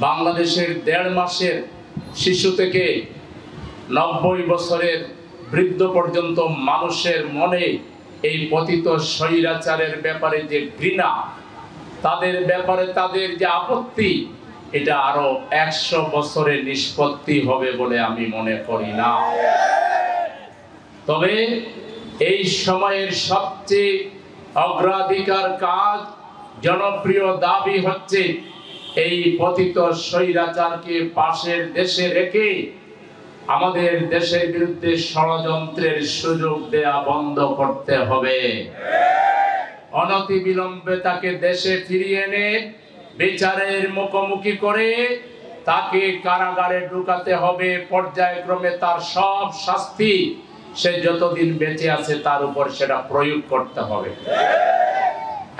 বাংলাদেশের 1.5 মাসের শিশু থেকে 90 বছরের বৃদ্ধ পর্যন্ত মানুষের মনে এই পতিত স্বৈরাচারের ব্যাপারে যে ঘৃণা, তাদের ব্যাপারে তাদের যে আপত্তি, এটা আরো 100 বছরে নিষ্পত্তি হবে বলে আমি মনে করি না। তবে এই সময়ের সবচেয়ে অগ্রাধিকার কাজ, জনপ্রিয় দাবি হচ্ছে এই পতিত স্বৈরাচারকে পাশের দেশে রেখে আমাদের দেশের বিরুদ্ধে ষড়যন্ত্রের সুযোগ দেয়া বন্ধ করতে হবে। অনতিবিলম্বে তাকে দেশে ফিরিয়ে এনে বিচারের মুখোমুখি করে তাকে কারাগারে ঢুকাতে হবে। পর্যায়ক্রমে তার সব শাস্তি সে যতদিন বেঁচে আছে তার উপর সেটা প্রয়োগ করতে হবে।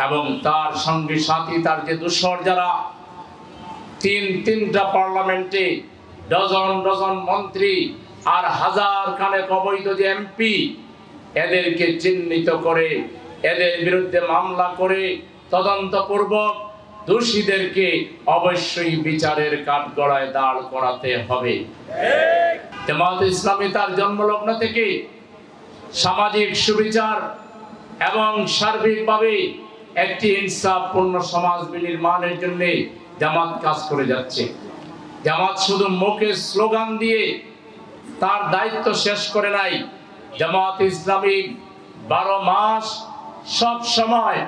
এবং তার সঙ্গে সাথী, তার যে দূষর যারা তিনটা পার্লামেন্টে ডজন মন্ত্রী আর হাজার খানেক অবৈধ যে এমপি, এদেরকে চিহ্নিত করে এদের বিরুদ্ধে মামলা করে তদন্তপূর্বক দোষীদেরকে অবশ্যই বিচারের কাঠগড়ায় দাঁড় করাতে হবে। জামায়াতে ইসলামী তার জন্মলগ্ন থেকে সামাজিক সুবিচার এবং সার্বিকভাবে একটি ইনসাফপূর্ণ সমাজ বিনির্মাণের জন্য জামাত কাজ করে যাচ্ছে। জামাত শুধু মুখে স্লোগান দিয়ে তার দায়িত্ব শেষ করে নাই। জামাত ইসলামী 12 মাস সব সময়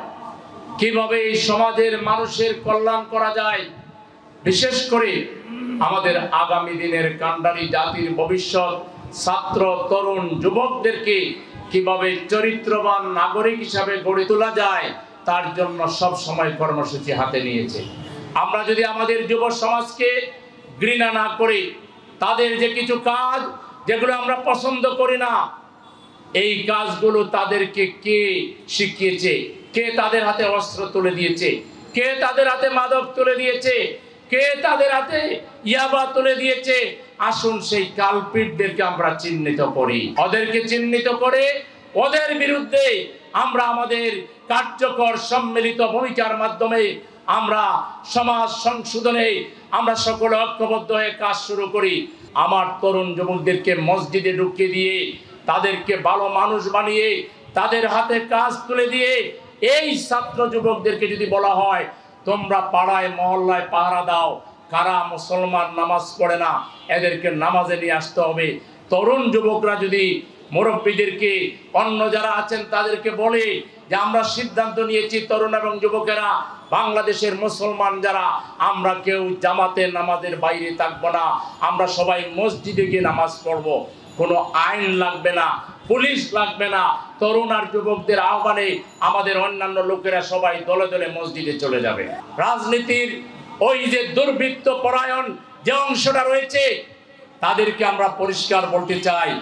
কিভাবে এই সমাজের মানুষের কল্যাণ করা যায়, বিশেষ করে আমাদের আগামী দিনের কাণ্ডারি জাতির ভবিষ্যৎ ছাত্র, তরুণ, যুবকদেরকে কিভাবে চরিত্রবান নাগরিক হিসাবে গড়ে তোলা যায়, তার জন্য সব সময় কর্মসূচি হাতে নিয়েছে। আমরা যদি আমাদের যুব সমাজকে ঘৃণা না করে, তাদের যে কিছু কাজ যেগুলো আমরা পছন্দ করি না, এই কাজগুলো তাদেরকে কে শিখিয়েছে, কে তাদের হাতে অস্ত্র তুলে দিয়েছে, কে তাদের হাতে মাদক তুলে দিয়েছে, কে তাদের হাতে ইয়াবা তুলে দিয়েছে, আসুন সেই কালপিটদেরকে আমরা চিহ্নিত করি। ওদেরকে চিহ্নিত করে ওদের বিরুদ্ধে আমরা আমাদের কার্যকর সম্মিলিত ভূমিকার মাধ্যমে আমরা সমাজ সংশোধনে আমরা সকলে ঐক্যবদ্ধ হয়ে কাজ শুরু করি। আমার তরুণ যুবকদেরকে মসজিদে ঢুকিয়ে দিয়ে, তাদেরকে ভালো মানুষ বানিয়ে, তাদের হাতে কাজ তুলে দিয়ে, এই ছাত্র যুবকদেরকে যদি বলা হয় তোমরা পাড়ায় মহল্লায় পাহারা দাও, কারা মুসলমান নামাজ পড়ে না এদেরকে নামাজে নিয়ে আসতে হবে। তরুণ যুবকরা যদি মুরব্বীদেরকে, অন্য যারা আছেন তাদেরকে বলে যে আমরা সিদ্ধান্ত নিয়েছি, তরুণ এবং যুবকেরা, বাংলাদেশের মুসলমান যারা, আমরা কেউ জামাতের নামাজের বাইরে থাকবো না, আমরা সবাই মসজিদে গিয়ে নামাজ পড়বো, কোনো আইন লাগবে না, পুলিশ লাগবে না। তরুণ আর যুবকদের আহ্বানে আমাদের অন্যান্য লোকেরা সবাই দলে দলে মসজিদে চলে যাবে। রাজনীতির ওই যে দুর্বৃত্ত পরায়ণ যে অংশটা রয়েছে, তাদেরকে আমরা পরিষ্কার বলতে চাই,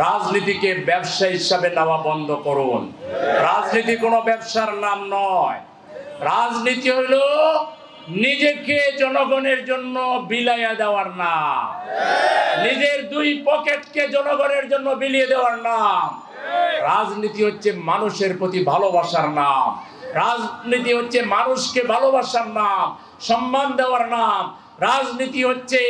রাজনীতিকে ব্যবসা হিসাবে নেওয়া বন্ধ করুন। রাজনীতি কোনো ব্যবসার নাম নয়। রাজনীতি হইল নিজেকে জনগণের জন্য বিলাইয়া দেওয়ার নাম, নিজের 2 পকেটকে জনগণের জন্য বিলিয়ে দেওয়ার নাম। রাজনীতি হচ্ছে মানুষের প্রতি ভালোবাসার নাম। রাজনীতি হচ্ছে মানুষকে ভালোবাসার নাম, সম্মান দেওয়ার নাম। রাজনীতি হচ্ছে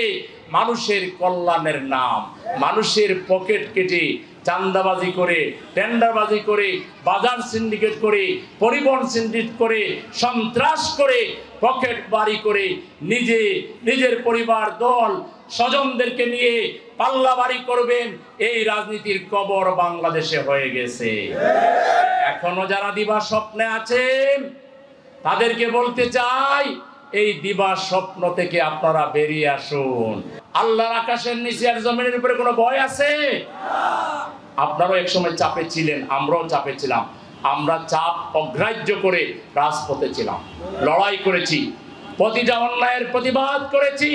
মানুষের কল্যাণের নাম। মানুষের পকেট কেটে, চাঁদাবাজি করে, টেন্ডারবাজি করে, বাজার সিন্ডিকেট করে, পরিবহন সিন্ডিকেট করে, সন্ত্রাস করে, পকেট বাড়ি করে নিজের পরিবার, দল, স্বজনদেরকে নিয়ে পাল্লা বাড়ি করবেন, এই রাজনীতির কবর বাংলাদেশে হয়ে গেছে। এখনো যারা দিবা স্বপ্নে আছেন তাদেরকে বলতে চাই, এই দিবা স্বপ্ন থেকে আপনারা বেরিয়ে আসুন। আল্লাহর আকাশের নিচে আর জমিনের উপরে কোনো ভয় আছে? আপনারাও একসময় চাপে ছিলেন, আমরাও চাপে ছিলাম। আমরা চাপ অগ্রাহ্য করে রাজপথে ছিলাম, লড়াই করেছি, প্রতিটা অন্যায়ের প্রতিবাদ করেছি।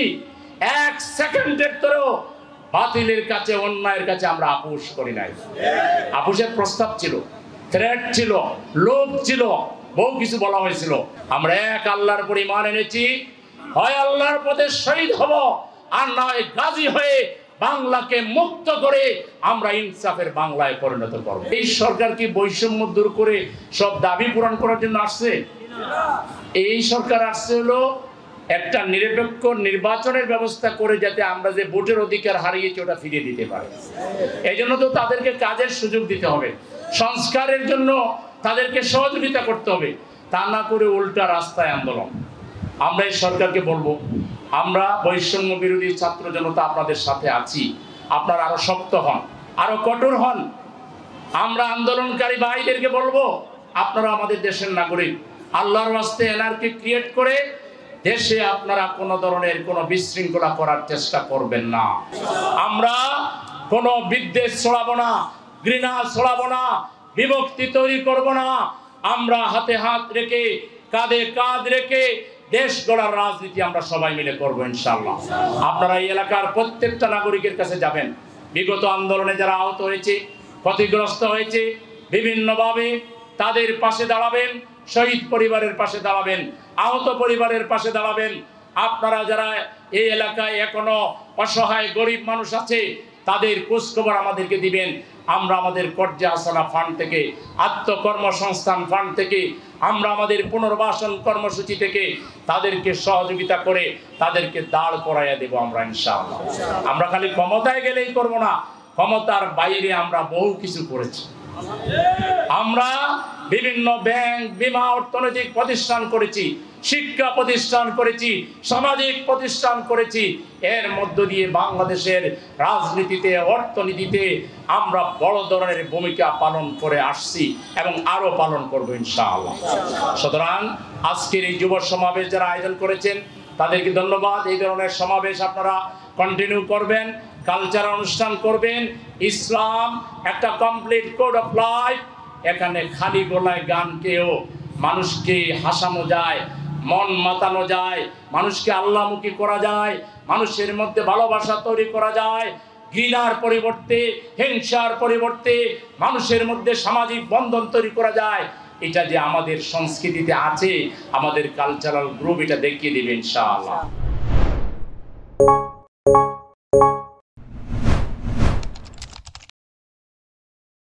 1 সেকেন্ডের তরেও বাতিলের কাছে, অন্যায়ের কাছে আমরা আপোষ করি নাই। আপোষের প্রস্তাব ছিল, থ্রেট ছিল, লোভ ছিল, বহু কিছু বলা হয়েছিল। আমরা এক আল্লাহর উপর ঈমান এনেছি, হয় আল্লাহর পথে শহীদ হব, আর নয় গাজী হয়ে বাংলাকে মুক্ত করে আমরা ইনসাফের বাংলায় পরিণত করব। এই সরকার কি বৈষম্য দূর করে সব দাবি পূরণ করার জন্য আসছে? এই সরকার আসছে হলো একটা নিরপেক্ষ নির্বাচনের ব্যবস্থা করে যাতে আমরা যে ভোটের অধিকার হারিয়েছি ওটা ফিরিয়ে দিতে পারি। এই জন্য তো তাদেরকে কাজের সুযোগ দিতে হবে, সংস্কারের জন্য তাদেরকে সহযোগিতা করতে হবে, তা না করে উল্টা রাস্তায় আন্দোলন। আমরা এই সরকারকে বলবো, আমরা বৈষম্য বিরোধী ছাত্র জনতা আপনাদের সাথে আছি, আপনারা আরো শক্ত হন, আরো কঠোর হন। আমরা আন্দোলনকারী ভাইদেরকে বলবো, আপনারা আমাদের দেশের নাগরিক, আল্লাহর ওয়াস্তে এনআরকি ক্রিয়েট করে দেশে আপনারা কোনো ধরনের কোনো বিশৃঙ্খলা করার চেষ্টা করবেন না। আমরা কোনো বিদ্বেষ ছড়াবো না, ঘৃণা ছড়াবো না, বিভক্তি তৈরি করব না। আমরা হাতে হাত রেখে, কাঁধে কাঁধ রেখে দেশ গড়ার রাজনীতি আমরা সবাই মিলে করবো ইনশাআল্লাহ। আপনারা এই এলাকার প্রত্যেকটা নাগরিকের কাছে যাবেন, বিগত আন্দোলনে যারা আহত হয়েছে, ক্ষতিগ্রস্ত হয়েছে, বিভিন্নভাবে তাদের পাশে দাঁড়াবেন, শহীদ পরিবারের পাশে দাঁড়াবেন, আহত পরিবারের পাশে দাঁড়াবেন। আপনারা যারা এই এলাকায় এখনো অসহায় গরিব মানুষ আছে তাদের খোঁজখবর আমাদেরকে দিবেন। আমরা আমাদের কর্জে আসানা ফান্ড থেকে, আত্মকর্মসংস্থান ফান্ড থেকে, আমরা আমাদের পুনর্বাসন কর্মসূচি থেকে তাদেরকে সহযোগিতা করে তাদেরকে দাঁড় করাইয়া দেব আমরা ইনশাআল্লাহ। আমরা খালি ক্ষমতায় গেলেই করব না, ক্ষমতার বাইরে আমরা বহু কিছু করেছি। আমরা বিভিন্ন ব্যাংক, বীমা, অর্থনৈতিক প্রতিষ্ঠান করেছি, শিক্ষা প্রতিষ্ঠান করেছি, সামাজিক প্রতিষ্ঠান করেছি। এর মধ্য দিয়ে বাংলাদেশের রাজনীতিতে, অর্থনীতিতে আমরা বড় ধরনের ভূমিকা পালন করে আসছি এবং আরো পালন করব ইনশাআল্লাহ। সুতরাং আজকের এই যুব সমাবেশ যারা আয়োজন করেছেন তাদেরকে ধন্যবাদ। এই ধরনের সমাবেশ আপনারা কন্টিনিউ করবেন, কালচারাল অনুষ্ঠান করবেন। ইসলাম একটা কমপ্লিট কোড অফ লাইফ। এখানে খালি গলায় গান কেউ মানুষকে হাসানো যায়, মন মাতানো যায়, মানুষকে আল্লাহমুখী করা যায়, মানুষের মধ্যে ভালোবাসা তৈরি করা যায়, ঘৃণার পরিবর্তে, হিংসার পরিবর্তে মানুষের মধ্যে সামাজিক বন্ধন তৈরি করা যায়। এটা যে আমাদের সংস্কৃতিতে আছে, আমাদের কালচারাল গ্রুপ এটা দেখিয়ে দেবে ইনশাআল্লাহ।